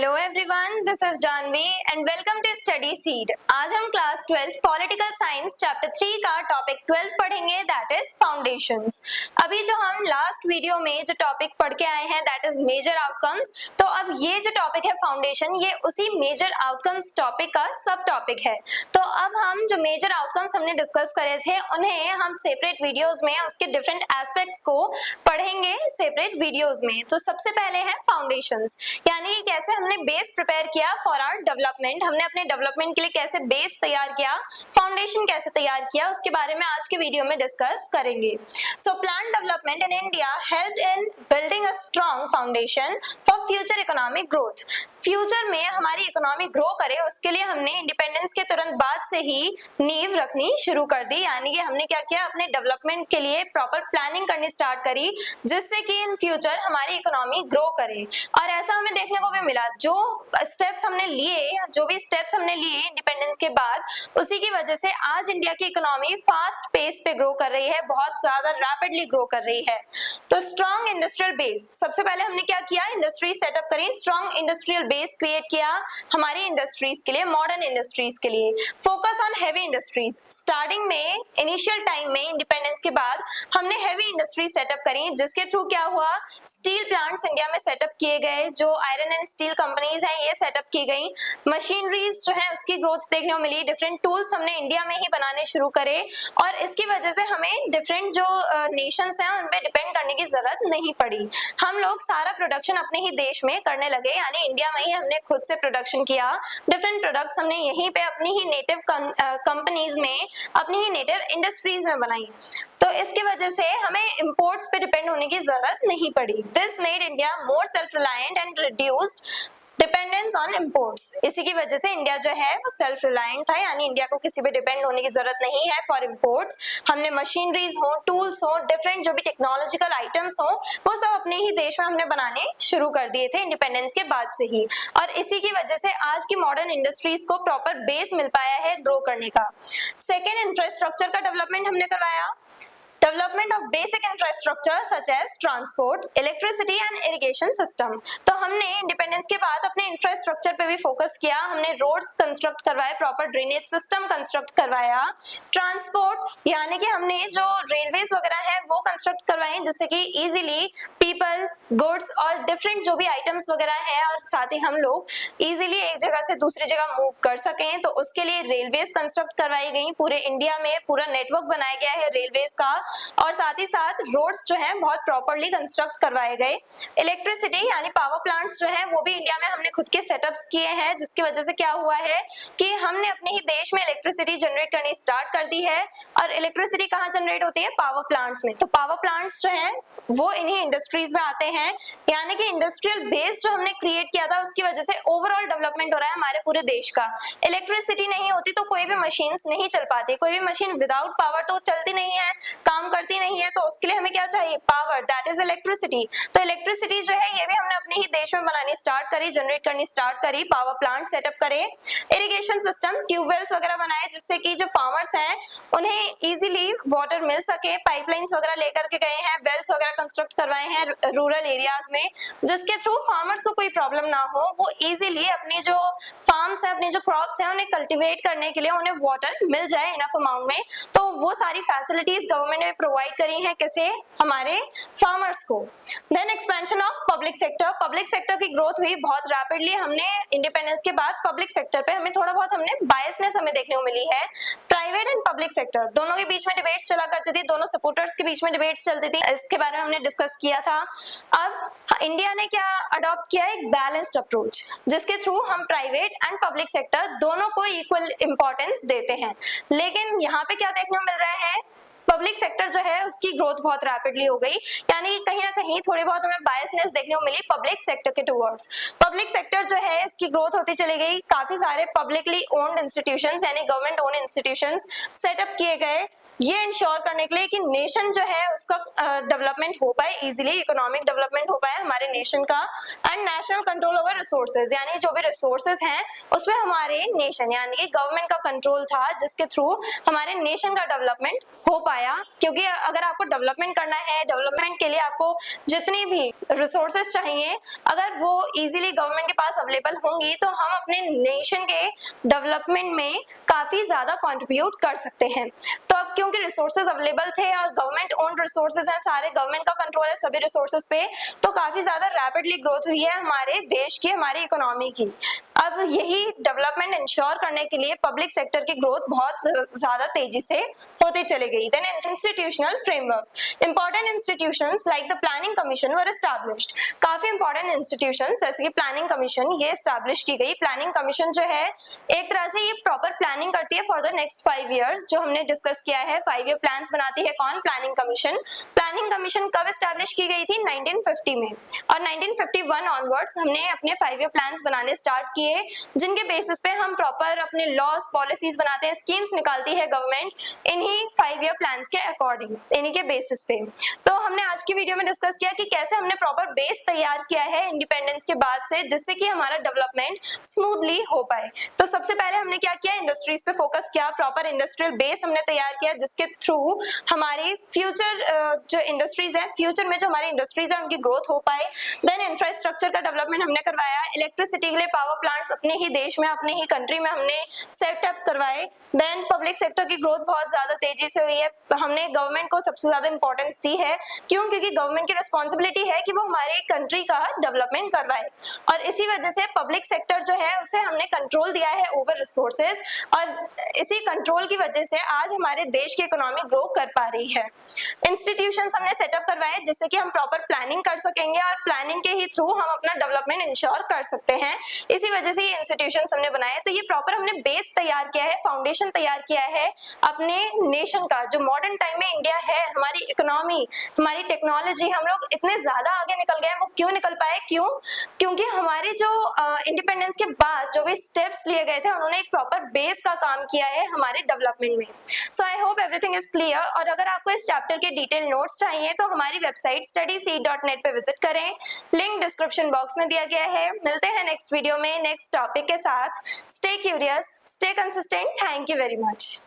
Hello everyone, this is Janvi and welcome to study seed. आज हम class 12 political science chapter 3 का topic 12 पढ़ेंगे, that is foundations. अभी जो हम लास्ट वीडियो में जो टॉपिक पढ़ के आए हैं दैट इज मेजर आउटकम्स, तो अब ये जो टॉपिक है फाउंडेशन, ये उसी मेजर आउटकम्स टॉपिक का सब टॉपिक है। तो अब हम जो मेजर आउटकम्स हमने डिस्कस करे थे उन्हें हम सेपरेट वीडियोज में उसके डिफरेंट एस्पेक्ट्स को पढ़ेंगे सेपरेट वीडियोज में। तो सबसे पहले है फाउंडेशंस, यानी कैसे हमने बेस प्रिपेयर किया फॉर आवर डेवलपमेंट, हमने अपने डेवलपमेंट के लिए कैसे बेस तैयार किया, फाउंडेशन कैसे तैयार किया, उसके बारे में आज के वीडियो में डिस्कस करेंगे। So plan development in India help in building a strong foundation for future economic growth. Future में हमारी इकोनॉमी ग्रो करे उसके लिए हमने इंडिपेंडेंस के तुरंत बाद से ही नींव रखनी शुरू कर दी, यानी कि हमने क्या किया, अपने डेवलपमेंट के लिए प्रॉपर प्लानिंग करनी स्टार्ट करी जिससे कि इन फ्यूचर हमारी इकोनॉमी ग्रो करे। और ऐसा हमें देखने को भी मिला, जो स्टेप्स हमने लिए, जो भी स्टेप्स हमने लिए इंडिपेंडेंस के बाद, उसी की वजह से आज इंडिया की इकोनॉमी फास्ट पेस पे ग्रो कर रही है, बहुत ज्यादा रैपिडली ग्रो कर रही है। तो स्ट्रॉन्ग इंडस्ट्रियल बेस, सबसे पहले हमने क्या किया, इंडस्ट्री सेटअप करी, स्ट्रॉन्ग इंडस्ट्रियल बेस क्रिएट किया हमारी इंडस्ट्रीज के लिए, मॉडर्न इंडस्ट्रीज के लिए। Focus on heavy industries, starting में इनिशियल टाइम में इंडिपेंडेंस के बाद हमने हैवी इंडस्ट्री सेटअप करी, जिसके थ्रू क्या हुआ, स्टील प्लांट्स इंडिया में सेटअप किए गए, जो आयरन एंड स्टील कंपनीज हैं ये सेटअप की गई, मशीनरीज जो है उसकी ग्रोथ देखने को मिली, डिफरेंट टूल्स हमने इंडिया में ही बनाने शुरू करे और इसकी वजह से हमें डिफरेंट जो नेशंस हैं उन पे डिपेंड करने की जरूरत नहीं पड़ी। हम लोग सारा प्रोडक्शन अपने ही देश में करने लगे, यानी इंडिया में ही हमने खुद से प्रोडक्शन किया, डिफरेंट प्रोडक्ट्स हमने यहीं पे अपनी ही नेटिव कंपनीज में, अपनी ही नेटिव इंडस्ट्रीज में बनाई। तो इसकी वजह से हमें इंपोर्ट्स पे डिपेंड होने की जरूरत नहीं पड़ी। This made India more self reliant and reduced dependence on imports. इसी की वजह से इंडिया जो है वो सेल्फ रिलायंट था, यानी इंडिया को किसी पे डिपेंड होने की जरूरत नहीं है फॉर इंपोर्ट्स। हमने मशीनरीज हो, टूल्स हो, डिफरेंट जो भी टेक्नोलॉजिकल आइटम्स हो, वो सब अपने ही देश में हमने बनाने शुरू कर दिए थे इंडिपेंडेंस के बाद से ही, और इसी की वजह से आज की मॉडर्न इंडस्ट्रीज को प्रॉपर बेस मिल पाया है ग्रो करने का। सेकेंड, इंफ्रास्ट्रक्चर का डेवलपमेंट हमने करवाया, development of basic infrastructure such as transport, electricity and irrigation system. तो हमने इंडिपेंडेंस के बाद अपने इंफ्रास्ट्रक्चर पे भी फोकस किया, हमने रोड्स कंस्ट्रक्ट करवाए, प्रॉपर ड्रेनेज सिस्टम कंस्ट्रक्ट करवाया, ट्रांसपोर्ट यानी कि हमने जो रेलवेज वगैरह है वो कंस्ट्रक्ट करवाए जिससे कि इजीली पीपल, गुड्स और डिफरेंट जो भी आइटम्स वगैरह है और साथ ही हम लोग इजीली एक जगह से दूसरी जगह मूव कर सकें, तो उसके लिए रेलवेज कंस्ट्रक्ट करवाई गई, पूरे इंडिया में पूरा नेटवर्क बनाया गया है रेलवेज का, और साथ ही साथ रोड्स जो हैं बहुत प्रॉपर्ली कंस्ट्रक्ट करवाए गए। इलेक्ट्रिसिटी यानी पावर प्लांट्स जो हैं वो भी इंडिया में हमने खुद के सेटअप्स किए हैं, जिसकी वजह से क्या हुआ है कि हमने अपने ही देश में इलेक्ट्रिसिटी जनरेट करनी स्टार्ट कर दी है। और इलेक्ट्रिसिटी कहाँ जनरेट होती है, पावर प्लांट्स में। तो पावर प्लांट्स जो हैं वो इन्हीं इंडस्ट्रीज में आते हैं, यानी कि इंडस्ट्रियल बेस जो हमने क्रिएट किया था उसकी वजह से ओवरऑल डेवलपमेंट हो रहा है हमारे पूरे देश का। इलेक्ट्रिसिटी नहीं होती तो कोई भी मशीन्स नहीं चल पाती, कोई भी मशीन विदाउट पावर तो चलती नहीं है, काम करती नहीं है, तो उसके लिए हमें क्या चाहिए, पावर, दैट इज इलेक्ट्रिसिटी। तो इलेक्ट्रिसिटी जो है ये भी हमने अपने ही देश में बनानी स्टार्ट करी, जनरेट करनी स्टार्ट करी, पावर प्लांट सेटअप करे, इरिगेशन सिस्टम, ट्यूबवेल्स वगैरह बनाए जिससे कि जो फार्मर्स हैं उन्हें इजीली वाटर मिल सके, पाइपलाइंस वगैरह लेकर के गए हैं, वेल्स वगैरह कंस्ट्रक्ट करवाए हैं रूरल एरियाज में, जिसके थ्रू फार्मर्स को कोई प्रॉब्लम ना हो, वो इजीली अपनी जो फार्म्स है, अपनी जो क्रॉप्स है उन्हें कल्टीवेट करने के लिए उन्हें वाटर मिल जाए इनफ अमाउंट में। तो वो सारी फैसिलिटीज गवर्नमेंट ने प्रोवाइड करी है किसे, हमारे फार्मर्स को। Then expansion of public sector, public sector की ग्रोथ हुई बहुत रैपिडली। हमने इंडिपेंडेंस के बाद पब्लिक सेक्टर पे हमें थोड़ा बहुत हमने बायसनेस हमें देखने को मिली है। प्राइवेट एंड पब्लिक सेक्टर दोनों के बीच में डिबेट्स चला करती थी, दोनों सपोर्टर्स के बीच में डिबेट्स चलती थी, इसके बारे में हमने डिस्कस किया था। अब इंडिया ने क्या अडॉप्ट किया, एक बैलेंस्ड अप्रोच जिसके थ्रू हम प्राइवेट एंड पब्लिक सेक्टर दोनों को इक्वल इंपॉर्टेंस देते हैं। लेकिन यहाँ पे क्या देखने को मिल रहा है, पब्लिक सेक्टर जो है उसकी ग्रोथ बहुत रैपिडली हो गई, यानी कहीं ना कहीं थोड़ी बहुत हमें बायसनेस देखने को मिली पब्लिक सेक्टर के टुवर्ड्स। पब्लिक सेक्टर जो है इसकी ग्रोथ होती चली गई, काफी सारे पब्लिकली ओन्ड इंस्टीट्यूशंस यानी गवर्नमेंट ओन्ड इंस्टीट्यूशंस सेटअप किए गए, ये इंश्योर करने के लिए कि नेशन जो है उसका डेवलपमेंट हो पाए इजीली, इकोनॉमिक डेवलपमेंट हो पाए हमारे नेशन का, and national control over resources, यानी जो भी रिसोर्सेज हैं उसमें हमारे नेशन यानी कि गवर्नमेंट का कंट्रोल था, जिसके थ्रू हमारे नेशन का डेवलपमेंट हो पाया। क्योंकि अगर आपको डेवलपमेंट करना है, डेवलपमेंट के लिए आपको जितनी भी रिसोर्सेज चाहिए अगर वो इजीली गवर्नमेंट के पास अवेलेबल होंगी तो हम अपने नेशन के डेवलपमेंट में काफी ज्यादा कंट्रीब्यूट कर सकते हैं। तो अब क्योंकि रिसोर्सेज अवेलेबल थे और गवर्नमेंट ओन्ड रिसोर्सेज हैं, सारे गवर्नमेंट का कंट्रोल है सभी रिसोर्सेज पे, तो काफी ज्यादा रैपिडली ग्रोथ हुई है हमारे देश की, हमारी इकोनॉमी की। अब यही डेवलपमेंट इंश्योर करने के लिए पब्लिक सेक्टर की ग्रोथ बहुत ज्यादा तेजी से होते चले गई। Then institutional framework, important institutions like the planning commission were established. काफी इंपॉर्टेंट इंस्टीट्यूशंस जैसे कि प्लानिंग कमीशन ये एस्टैब्लिश की गई। प्लानिंग कमीशन जो है एक तरह से ये प्रॉपर प्लानिंग करती है फॉर द नेक्स्ट 5 इयर्स, जो हमने डिस्कस किया है। 5 ईयर प्लान्स बनाती है कौन? Planning commission. प्लानिंग कमीशन कब एस्टैब्लिश की गई थी? 1950 में, और 1951 ऑनवर्ड्स हमने अपने 5 ईयर प्लान्स बनाने स्टार्ट किए, जिनके बेसिस पे हम प्रॉपर अपने लॉज पॉलिसीज बनाते हैं, स्कीम्स निकालती है गवर्नमेंट इन्हीं 5 ईयर प्लान्स के अकॉर्डिंग, इन्हीं के बेसिस पे। तो हमने आज की वीडियो में डिस्कस किया कि कैसे हमने प्रॉपर बेस तैयार किया है इंडिपेंडेंस के बाद से, जिससे कि हमारा डेवलपमेंट स्मूथली हो पाए। तो सबसे पहले हमने क्या किया? इंडस्ट्रीज पे फोकस किया, प्रॉपर इंडस्ट्रियल बेस हमने तैयार किया, जिसके थ्रू हमारी फ्यूचर जो इंडस्ट्रीज है, फ्यूचर में जो हमारी इंडस्ट्रीज है उनकी ग्रोथ हो पाए। देन इंफ्रास्ट्रक्चर का डेवलपमेंट हमने करवाया, इलेक्ट्रिसिटी के लिए पावर प्लांट्स अपने ही देश में, अपने ही कंट्री में हमने सेटअप करवाए। देन पब्लिक सेक्टर की ग्रोथ बहुत ज्यादा तेजी से हुई है। हमने गवर्नमेंट को सबसे ज्यादा इंपॉर्टेंस दी है, क्यों? क्योंकि गवर्नमेंट की रिस्पॉन्सिबिलिटी है कि वो हमारे कंट्री का डेवलपमेंट करवाए, और इसी वजह से पब्लिक सेक्टर जो है उसे हमने कंट्रोल दिया है ओवर रिसोर्सेज, और इसी कंट्रोल की वजह से आज हमारे देश की इकोनॉमी ग्रो कर पा रही है। इंस्टीट्यूशंस हमने सेटअप करवाए जिससे कि हम प्रॉपर प्लानिंग कर सकेंगे, और प्लानिंग के ही थ्रू हम अपना डेवलपमेंट इंश्योर कर सकते हैं। इसी वजह से ये इंस्टीट्यूशंस हमने बनाए। तो ये प्रॉपर हमने बेस तैयार किया है, फाउंडेशन तैयार किया है अपने नेशन का। जो मॉडर्न टाइम में इंडिया है, हमारी इकोनॉमी, हमारी टेक्नोलॉजी, हम लोग इतने ज्यादा आगे निकल गए हैं। वो क्यों निकल पाए? क्यों? क्योंकि हमारे जो इंडिपेंडेंस के बाद जो भी स्टेप्स लिए गए थे उन्होंने एक प्रॉपर बेस का काम किया है हमारे डेवलपमेंट में। So I hope everything is clear. और अगर आपको इस चैप्टर के डिटेल नोट्स चाहिए तो हमारी वेबसाइट studyseed.net पे विजिट करें, लिंक डिस्क्रिप्शन बॉक्स में दिया गया है। मिलते हैं नेक्स्ट वीडियो में नेक्स्ट टॉपिक के साथ। Stay curious, stay consistent. Thank you very much.